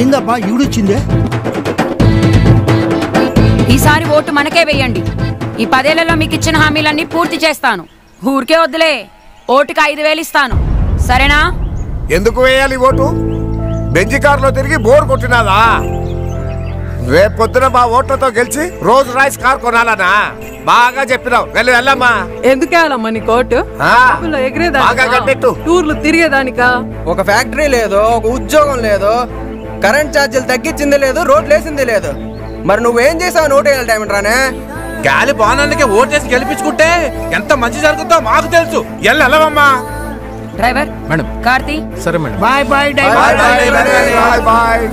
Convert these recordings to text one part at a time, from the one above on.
ఏందబ్బా ఈవిడొచ్చిందే? ఈసారి ఓటు మనకే వేయండి. ఈ 10 ఏళ్లలో మీకు ఇచ్చిన హామీలన్నీ పూర్తి చేస్తాను. ఊరికే వద్దులే, ఓటుకి 5,000 ఇస్తాను. సరేనా? ఎందుకు వేయాలి ఓటు? బెంజి కారులో తిరిగి బోర్ కొట్టినాదా? రేపు పొద్దున మా ఓట్లతో గెలిచి రోజ్ రాయిస్ కార్ కొనాలనా? బాగా చెప్పినావు. వెళ్ళమ్మా. ఎందుకు వేయాలమ్మా నీ కోటు? టూర్లు తిరిగేదానికా? ఒక ఫ్యాక్టరీ లేదు, ఒక ఉద్యోగం లేదు, కరెంట్ ఛార్జీలు తగ్గించింది లేదు, రోడ్లు వేసింది లేదు. మరి నువ్వేం చేసావు ఓటు వేయాలి టైం రానే? గాలి బాణానికి ఓటేసి గెలిపించుకుంటే ఎంత మంచి జరుగుతుందో మాకు తెలుసు. వెళ్ళమ్మా. Driver madam. కార్తీ. సరే మేడం. Bye bye bye.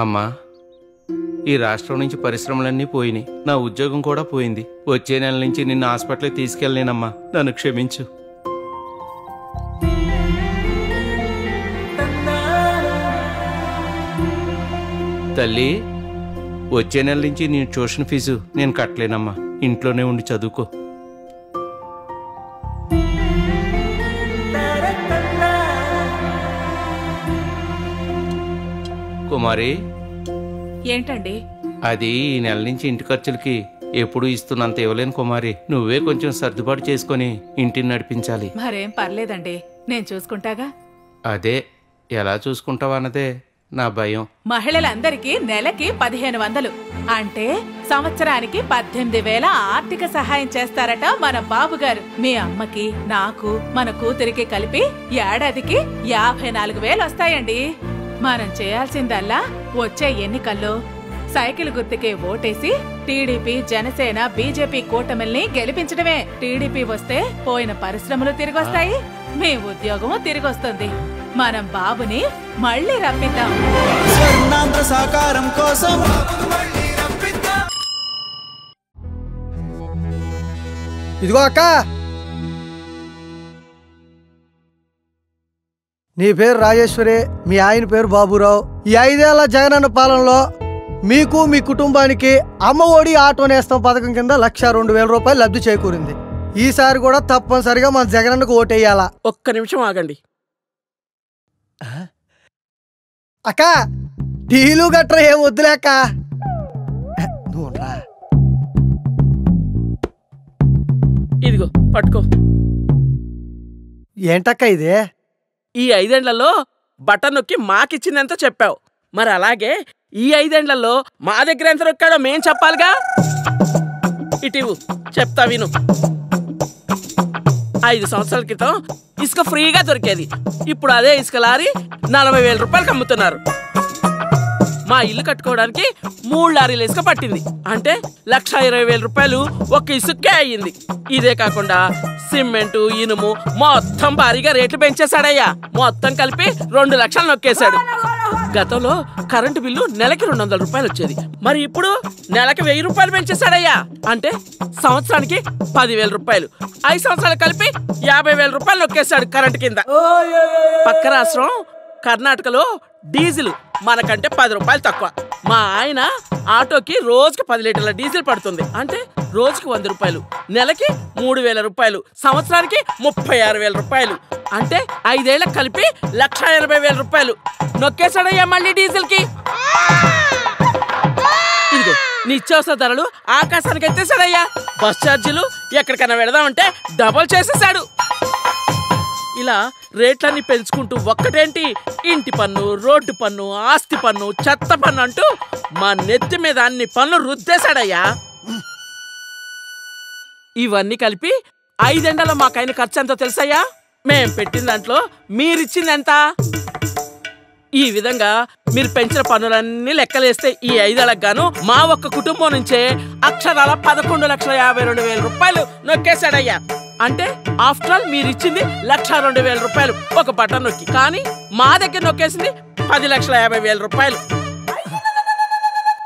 అమ్మా, ఈ రాష్ట్రం నుంచి పరిశ్రమలన్నీ పోయినాయి, నా ఉద్యోగం కూడా పోయింది. వచ్చే నెల నుంచి నిన్ను హాస్పిటల్కి తీసుకెళ్ళలేనమ్మా, నన్ను క్షమించు. తల్లి, వచ్చే నెల నుంచి నీ ట్యూషన్ ఫీజు నేను కట్టలేనమ్మా, ఇంట్లోనే ఉండి చదువుకో. కుమారి. ఏంటండి? అది ఈ నెల నుంచి ఇంటి ఖర్చులకి ఎప్పుడు ఇస్తున్నంత ఇవ్వలేను కుమారి. నువ్వే కొంచెం సర్దుబాటు చేసుకుని ఇంటిని నడిపించాలి. మరేం పర్లేదండి, నేను చూసుకుంటాగా. అదే ఎలా చూసుకుంటావా అన్నదే నా భయం. మహిళలందరికీ నెలకి 1,500, అంటే సంవత్సరానికి 18,000 ఆర్థిక సహాయం చేస్తారట మన బాబు గారు. మీ అమ్మకి, నాకు, మన కూతురికి కలిపి ఏడాదికి 54,000 వస్తాయండి. మనం చేయాల్సిందల్లా వచ్చే ఎన్నికల్లో సైకిల్ గుర్తుకే ఓటేసి టీడీపీ, జనసేన, బీజేపీ కూటమిల్ని గెలిపించడమే. టీడీపీ వస్తే పోయిన పరిశ్రమలు తిరిగొస్తాయి, మీ ఉద్యోగము తిరిగొస్తుంది. మనం బాబుని మళ్ళీ రప్పిద్దాం. స్వర్ణాంధ్ర సాకారం కోసం ఇదిగో అక్క, నీ పేరు రాజేశ్వరి, మీ ఆయన పేరు బాబురావు. ఈ 5 ఏళ్ల జగనన్న పాలనలో మీకు, మీ కుటుంబానికి అమ్మ ఒడి ఆటో నేస్తం పథకం కింద 1,02,000 రూపాయలు లబ్ధి చేకూరింది. ఈసారి కూడా తప్పనిసరిగా మన జగనన్నకు ఓటేయాలా? ఒక్క నిమిషం ఆగండి అక్క. టీలు గట్రా ఏం వద్దులేక. ఇదిగో పట్టుకో. ఏంటక్క ఇదే? ఈ 5 ఏళ్లలో బటన్ నొక్కి మాకిచ్చిందంత చెప్పావు, మరి అలాగే ఈ 5 ఏళ్లలో మా దగ్గర ఎంత నొక్కాడో మేం చెప్పాలిగా. ఇటీవు చెప్తా విను. 5 సంవత్సరాల క్రితం ఇసుక ఫ్రీగా దొరికేది, ఇప్పుడు అదే ఇసుక లారీ 40,000 రూపాయలకు అమ్ముతున్నారు. మా ఇల్లు కట్టుకోవడానికి 3 లారీల ఇసుక పట్టింది, అంటే 1,20,000 రూపాయలు ఒక్క ఇసుకే అయ్యింది. ఇదే కాకుండా సిమెంటు, ఇనుము మొత్తం భారీగా రేట్లు పెంచేశాడయ్యా. మొత్తం కలిపి 2 లక్షలు నొక్కేశాడు. గతంలో కరెంటు బిల్లు నెలకి 200 రూపాయలు వచ్చేది, మరి ఇప్పుడు నెలకి 1000 రూపాయలు పెంచేశాడయ్యా. అంటే సంవత్సరానికి 10,000 రూపాయలు. 5 సంవత్సరాలు కలిపి 50,000 రూపాయలు నొక్కేశాడు కరెంటు కింద. పక్క రాష్ట్రం కర్ణాటకలో డీజిల్ మనకంటే 10 రూపాయలు తక్కువ. మా ఆయన ఆటోకి రోజుకి 10 లీటర్ల డీజిల్ పడుతుంది, అంటే రోజుకి 100 రూపాయలు, నెలకి 3,000 రూపాయలు, సంవత్సరానికి 36,000 రూపాయలు. అంటే 5 ఏళ్లకు కలిపి 1,80,000 రూపాయలు నొక్కేశాడయ్యా మళ్ళీ డీజిల్ కి. ఇదిగో నిత్యావసర ధరలు ఆకాశానికి ఎత్తేసాడయ్యా. బస్ ఛార్జీలు ఎక్కడికైనా వెళదామంటే డబల్ చేసేసాడు. ఇలా రేట్లన్నీ పెంచుకుంటూ ఒక్కటేంటి, ఇంటి పన్ను, రోడ్డు పన్ను, ఆస్తి పన్ను, చెత్త పన్ను అంటూ మా నెత్తి మీద అన్ని పన్ను రుద్దేశాడయ్యా. ఇవన్నీ కలిపి 5 ఏళ్లలో మాకైన ఖర్చు ఎంతో తెలుసయ్యా? మేం పెట్టిన దాంట్లో మీరిచ్చింది ఎంత? ఈ విధంగా మీరు పెంచిన పన్నులన్నీ లెక్కలేస్తే ఈ 5 ఏళ్లకు గాను మా ఒక్క కుటుంబం నుంచే అక్షరాల 11,52,000 రూపాయలు నొక్కేశాడయ్యా. అంటే ఆఫ్టర్ ఆల్ మీరు ఇచ్చింది 1,02,000 రూపాయలు ఒక బటన్ నొక్కి, కానీ మా దగ్గర నొక్కేసింది 10,50,000 రూపాయలు.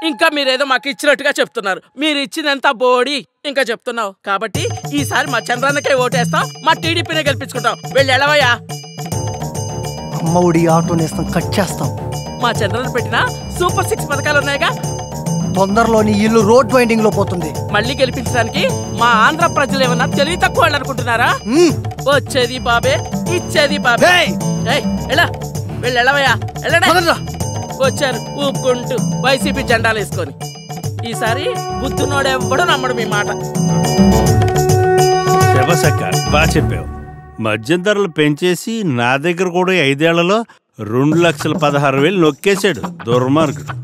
ఇంకా మీరేదో మాకు ఇచ్చినట్టుగా చెప్తున్నారు, మీరు ఇచ్చిందంతా బోడి ఇంకా చెప్తున్నావు. కాబట్టి ఈసారి మా చంద్రన్నకే ఓటేస్తాం, మా టీడీపీనే గెలిపించుకుంటాం. వెళ్ళి ఎలవయ్యా. అమ్మ ఒడి ఆటో నేస్తం కట్ చేస్తాం. మా చంద్రన్న పెట్టిన సూపర్ 6 పథకాలు ఉన్నాయిగా, తొందరలోని ఇల్లు రోడ్ వైండింగ్ లో పోతుంది. మళ్ళీ గెలిపించడానికి మా ఆంధ్ర ప్రజలు ఏమన్నా తెలివి తక్కువ వాళ్ళు అనుకుంటున్నారా? వచ్చేది బాబే, ఇచ్చేది బాబే. వెళ్ళవయ్యా, వచ్చారు ఊపుకుంటూ వైసీపీ జెండాలు వేసుకొని. ఈసారి బుద్ధునోడెవ్వడూ నమ్మడు మీ మాట. బాగా చెప్పావు. మద్యం ధరలు పెంచేసి నా దగ్గర కూడా 5 ఏళ్లలో 2,16,000 నొక్కేశాడు దుర్మార్గుడు.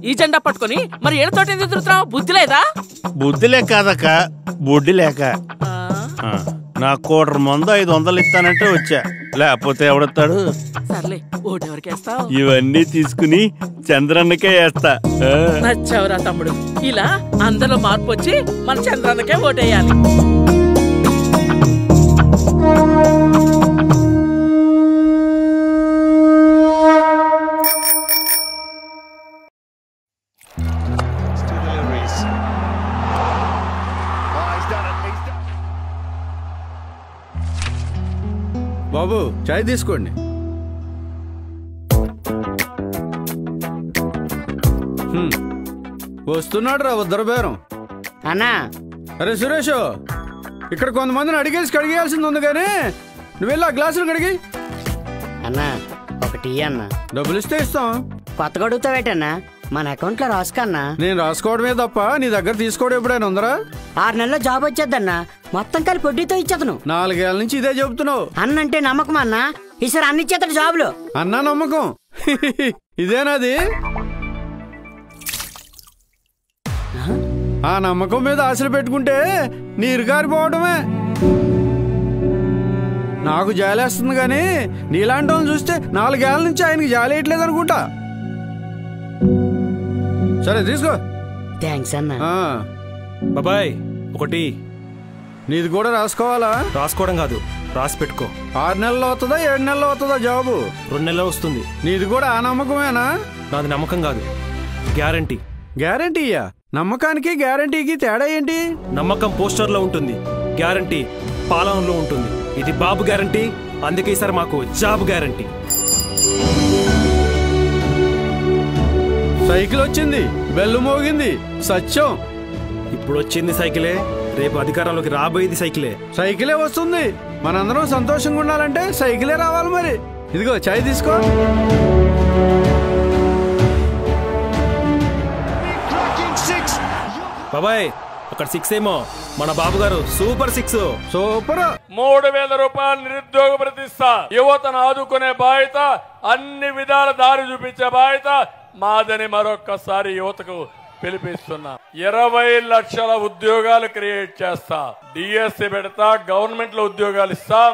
ఈ జెండా పట్టుకొని మరి ఏడుతోటి ఎందుకు తిరుగుతున్నావు? బుద్ధి లేదా? బుద్ధిలే కాదక్క, బుడ్డి లేక. నా కోటర్ మందు 500 ఇస్తానంటే వచ్చా, లేకపోతే ఎవడొస్తాడు? సర్లే, ఓటెవరికేస్తావు? ఇవన్నీ తీసుకుని చంద్రన్నకే వేస్తా. నచ్చావురా తమ్ముడు. ఇలా అందరిలో మార్పు వచ్చి మన చంద్రన్నకే ఓటేయాలి. బాబు చాయ్ తీసుకోండి. వస్తున్నాడు రా ఉద్దర బేరం అన్నా. అరే సురేష్, ఇక్కడ కొంతమందిని అడిగేసి కడిగేయాల్సింది ఉంది కానీ నువ్వు వెళ్ళి ఆ గ్లాసులు కడిగి. అన్నా ఒకటి అన్నా. డబ్బులు ఇస్తే ఇస్తాం. కొత్తగా అడుగుతావేటన్నా? మన అకౌంట్ లో రాసుకన్నా. నేను రాసుకోవడమే తప్ప నీ దగ్గర తీసుకోవడం ఎప్పుడైనా ఉందరా? 6 నెలల్లో జాబ్ వచ్చేద్దన్నా. మొత్తం కలిపి వడ్డీతో ఇచ్చేతను. 4 ఏళ్ల నుంచి ఇదే చెబుతున్నావు. అన్నంటే నమ్మకం అన్నా. ఈసారి అన్ని ఇచ్చేతడు జాబులు. అన్నా నమ్మకం ఇదేనాది? ఆ నమ్మకం మీద ఆశలు పెట్టుకుంటే నీరు గారిపోవడమే. నాకు జాలేస్తుంది కానీ నీలాంటి వాళ్ళని చూస్తే 4 ఏళ్ల నుంచి ఆయనకి జాలేయట్లేదు అనుకుంటా. సరే తీసుకో. థ్యాంక్స్ అన్నా. బాబాయ్ ఒకటి. నీది కూడా రాసుకోవాలా? రాసుకోవడం కాదు, రాసి పెట్టుకో. 6 నెలల్లో అవుతుందా 7 నెలల్లో అవుతుందా జాబు? 2 నెలల్లో వస్తుంది. నీది కూడా ఆ నమ్మకమేనా? నాది నమ్మకం కాదు, గ్యారంటీ. గ్యారంటీయా? నమ్మకానికి గ్యారంటీకి తేడా ఏంటి? నమ్మకం పోస్టర్ లో ఉంటుంది, గ్యారంటీ పాలనలో ఉంటుంది. ఇది బాబు గ్యారంటీ, అందుకే ఈసారి మాకు జాబ్ గ్యారంటీ. సైకిల్ వచ్చింది, బెల్లు మోగింది, సత్యం. ఇప్పుడు వచ్చింది సైకిలే, రేపు అధికారంలోకి రాబోయేది సైకిలే. సైకిలే వస్తుంది. మనందరం సంతోషంగా ఉండాలంటే సైకిలే రావాలి. మరి ఇదిగో చాయ్ తీసుకో. బాబాయ్ అక్కడ 6 ఏమో, మన బాబు గారు సూపర్ 6. సూపర్. 3,000 రూపాయలు నిరుద్యోగ ప్రతిష్ట. యువతను ఆదుకునే బాధ్యత, అన్ని విధాల దారి చూపించే బాధ్యత మాదని మరొక్కసారి యువతకు పిలిపిస్తున్నా. 20 లక్షల ఉద్యోగాలు క్రియేట్ చేస్తా. డిఎస్సి పెడతా, గవర్నమెంట్ లో ఉద్యోగాలు ఇస్తాం.